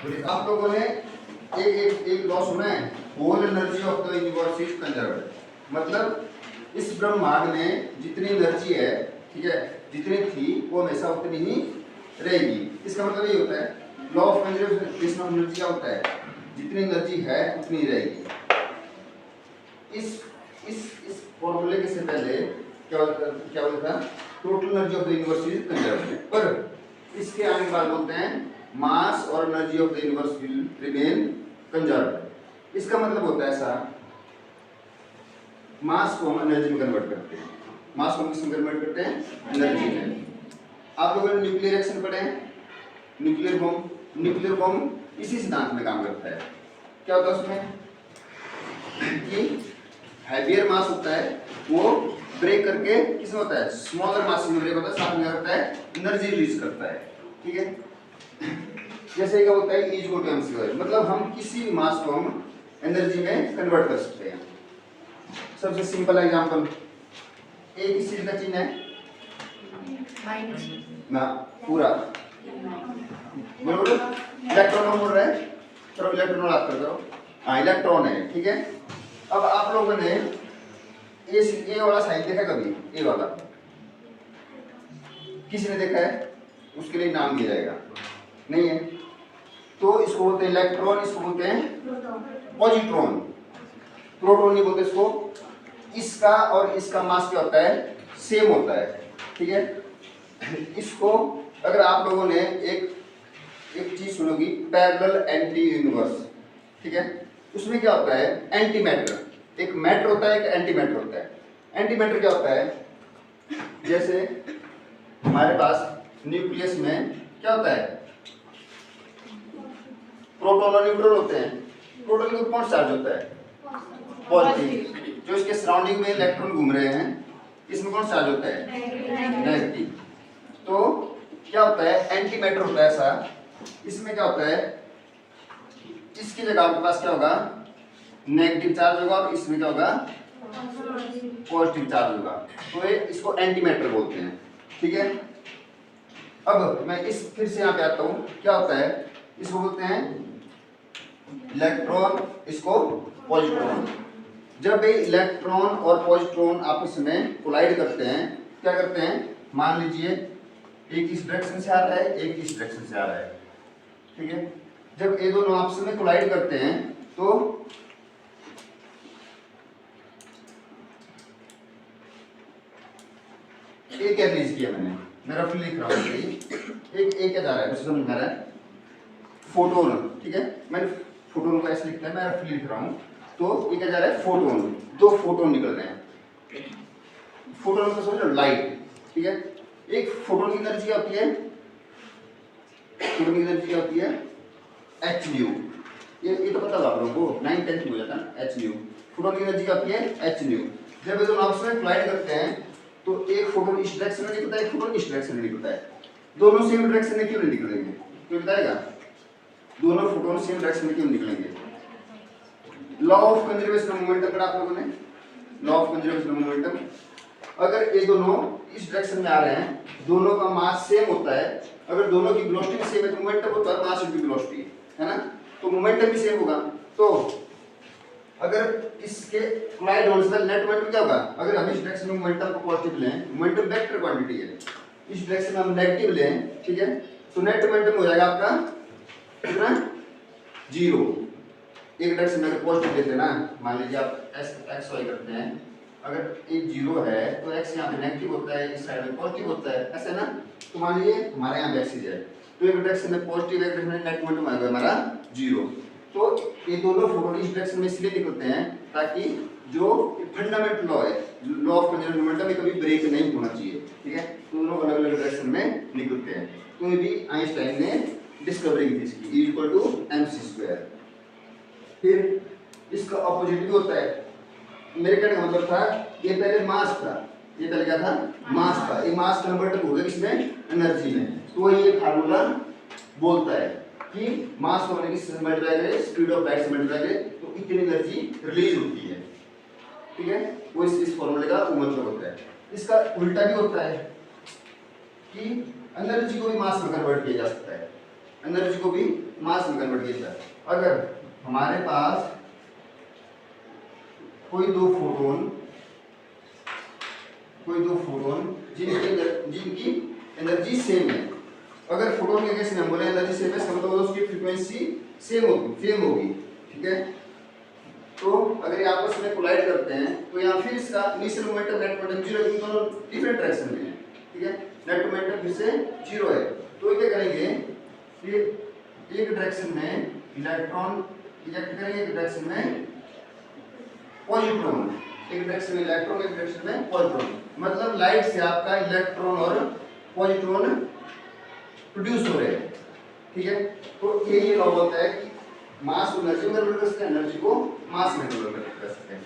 आप लोगों ने एक एक एक लॉ सुना है, whole energy of the universe is conserved. मतलब इस ब्रह्मांड में जितनी एनर्जी है, ठीक है, जितनी थी वो हमेशा उतनी ही रहेगी। इसका मतलब ये होता है law of conservation of energy क्या होता है, जितनी एनर्जी है उतनी ही रहेगी। इस फॉर्मूले के से पहले क्या होता था, total energy of the universe is conserved. पर इसके आने के बाद बोलते हैं मास और energy of the universe will remain conserved. इसका मतलब होता है ऐसा, मास को हम एनर्जी में कन्वर्ट करते हैं। मास को किसमें कन्वर्ट करते हैं, एनर्जी में। आप लोगों ने न्यूक्लियर रिएक्शन पढ़े हैं, न्यूक्लियर बॉम्ब। न्यूक्लियर बॉम्ब इसी सिद्धांत में काम करता है। क्या होता है उसमें कि हैवियर मास होता है, वो ब्रेक करके किसमें होता है, स्मॉलर मास में ब्रेक होता है, साथ में करता है एनर्जी रिलीज करता है। ठीक है, जैसे क्या होता है E = mc², मतलब हम किसी भी मास को हम एनर्जी में कन्वर्ट कर सकते हैं। सबसे सिंपल एग्जांपल, एक किस चीज का चिन्ह है ना, पूरा बरोबर, इलेक्ट्रॉन बोल रहे हैं, चलो इलेक्ट्रॉन याद कर दो। हाँ, इलेक्ट्रॉन है, ठीक है। अब आप लोगों ने ये वाला साइन देखा कभी, ये वाला किसी ने देखा है, उसके लिए नाम दिया जाएगा, नहीं है तो इसको बोलते हैं इलेक्ट्रॉन, इसको बोलते हैं पॉजिट्रॉन। प्रोटॉन नहीं बोलते इसको। इसका और इसका मास क्या होता है, सेम होता है, ठीक है। इसको अगर आप लोगों ने एक चीज सुनोगी, पैरेलल एंटी यूनिवर्स, ठीक है, उसमें क्या होता है, एंटी मैटर, एक मैटर होता है, एक एंटी मैटर होता है। एंटी मैटर क्या होता है, जैसे हमारे पास न्यूक्लियस में क्या होता है, प्रोटॉन और न्यूट्रॉन होते हैं। प्रोटॉन के ऊपर कौन चार्ज होता है, पॉजिटिव। जो इसके सराउंडिंग में इलेक्ट्रॉन घूम रहे हैं, इसमें कौन चार्ज होता है, नेगेटिव। तो क्या होता है, एंटी मैटर होता है ऐसा, इसमें क्या होता है, इसकी जगह आपके पास क्या होगा, नेगेटिव चार्ज होगा, और इसमें क्या होगा, पॉजिटिव चार्ज होगा। तो ये इसको एंटी मैटर बोलते हैं, ठीक है। अब मैं इस फिर से यहाँ पे आता हूँ, क्या होता है, इसको बोलते हैं इलेक्ट्रॉन, इसको पॉजिट्रॉन। जब ये इलेक्ट्रॉन और पॉजिट्रॉन आपस में कोलाइड करते हैं, क्या करते हैं, मान लीजिए एक इस डायरेक्शन से आ रहा है, एक इस डायरेक्शन से आ रहा है, ठीक है। जब ये दोनों आपस में कोलाइड करते हैं तो एक क्या रिलीज किया मैंने, मैं रफली लिख रहा हूँ, एक क्या जा रहा है, मुझे समझ में आ रहा है, फोटोन, ठीक है। मैंने फोटोन को ऐसे लिखता है, मैं रफली लिख रहा हूँ। तो ये क्या जा रहा है, फोटोन, दो फोटोन निकल रहे हैं। फोटोन को समझो लाइट, ठीक है। एक फोटोन की एनर्जी क्या होती है, फोटोन की एनर्जी क्या होती है, h न्यू। ये तो पता होगा आप लोगों को, 9th 10th में हो जाता है h न्यू। फोटोन की एनर्जी क्या होती है, h न्यू। जब ये दोनों आपस में कोलाइड करते हैं तो एक फोटोन इस डायरेक्शन में निकलता है, एक फोटोन इस डायरेक्शन में निकलता है। दोनों सेम डायरेक्शन में क्यों नहीं निकलेंगे, क्यों बताएगा, दोनों फोटोन सेम डायरेक्शन में क्यों निकलेंगे। Law of conservation of momentum पढ़ा आप लोगों ने, law of conservation of momentum. अगर ये दोनों इस डायरेक्शन में आ रहे हैं, दोनों का मास सेम होता है, अगर दोनों की वेलोसिटी सेम है तो मोमेंटम होता है मास इनटू वेलोसिटी, है ना, तो मोमेंटम भी सेम होगा। तो अगर इसके कोलाइड होने से नेट मोमेंटम क्या होगा, अगर हम इस डायरेक्शन में मोमेंटम को पॉजिटिव लें, मोमेंटम वेक्टर क्वांटिटी है, इस डायरेक्शन में हम नेगेटिव लें, ठीक है, तो नेट मोमेंटम हो जाएगा आपका कितना, 0। एक डायरेक्शन में अगर पॉजिटिव लेते हैं ना, मान लीजिए आप एक्स वाई करते हैं, अगर एक 0 है तो x यहाँ पे नेगेटिव होता है, इस साइड में पॉजिटिव होता है, ऐसा है ना। तो मान लीजिए हमारे यहाँ एक्सिस है, तो एक डायरेक्शन में पॉजिटिव, एक डायरेक्शन में नेट मोमेंटम आएगा हमारा 0। तो ये दोनों फोटोन इस डायरेक्शन में इसलिए निकलते हैं ताकि जो फंडामेंटल लॉ है, law of conservation of momentum, कभी ब्रेक नहीं होना चाहिए, ठीक है। दोनों अलग अलग डायरेक्शन में निकलते हैं। तो ये भी आइंस्टाइन ने डिस्कवरी की थी इसकी, E = mc²। फिर इसका ऑपोजिट भी होता है। मेरे कहने का मतलब था, ये पहले मास था, ये पहले क्या था, मास था, ये मास कन्वर्ट हो गया किसमें, एनर्जी में। तो ये फार्मूला बोलता है कि मास को होने की मल्टीप्लाई करें स्पीड ऑफ लाइट से मल्टीप्लाई करें तो इतनी एनर्जी रिलीज होती है, ठीक है। वो इस फार्मूले का मतलब होता है। इसका उल्टा भी होता है कि एनर्जी को भी मास में कन्वर्ट किया जा सकता है। एनर्जी को भी मास में कन्वर्ट किया जाता है। अगर हमारे पास कोई दो फोटोन जिनकी एनर्जी सेम है, अगर फोटोन के केस में हम बोले एनर्जी सेम है, इसका मतलब उसकी फ्रीक्वेंसी सेम होगी, ठीक है। तो अगर ये आपस में कोलाइड करते हैं तो यहाँ फिर इसका initial momentum net momentum zero, क्योंकि दोनों डिफरेंट डायरेक्शन में है, ठीक है। नेट मोमेंटम फिर से जीरो है। तो क्या करेंगे, ये एक डायरेक्शन में इलेक्ट्रॉन इजेक्ट करेंगे, एक डायरेक्शन में पॉजिट्रॉन, एक डायरेक्शन में इलेक्ट्रॉन, एक डायरेक्शन में पॉजिट्रॉन। मतलब लाइट से आपका इलेक्ट्रॉन और पॉजिट्रॉन प्रोड्यूस हो रहे हैं, ठीक है। तो ये लॉ होता है कि मास को एनर्जी में कन्वर्ट कर सकते हैं, एनर्जी को मास में कन्वर्ट कर सकते हैं।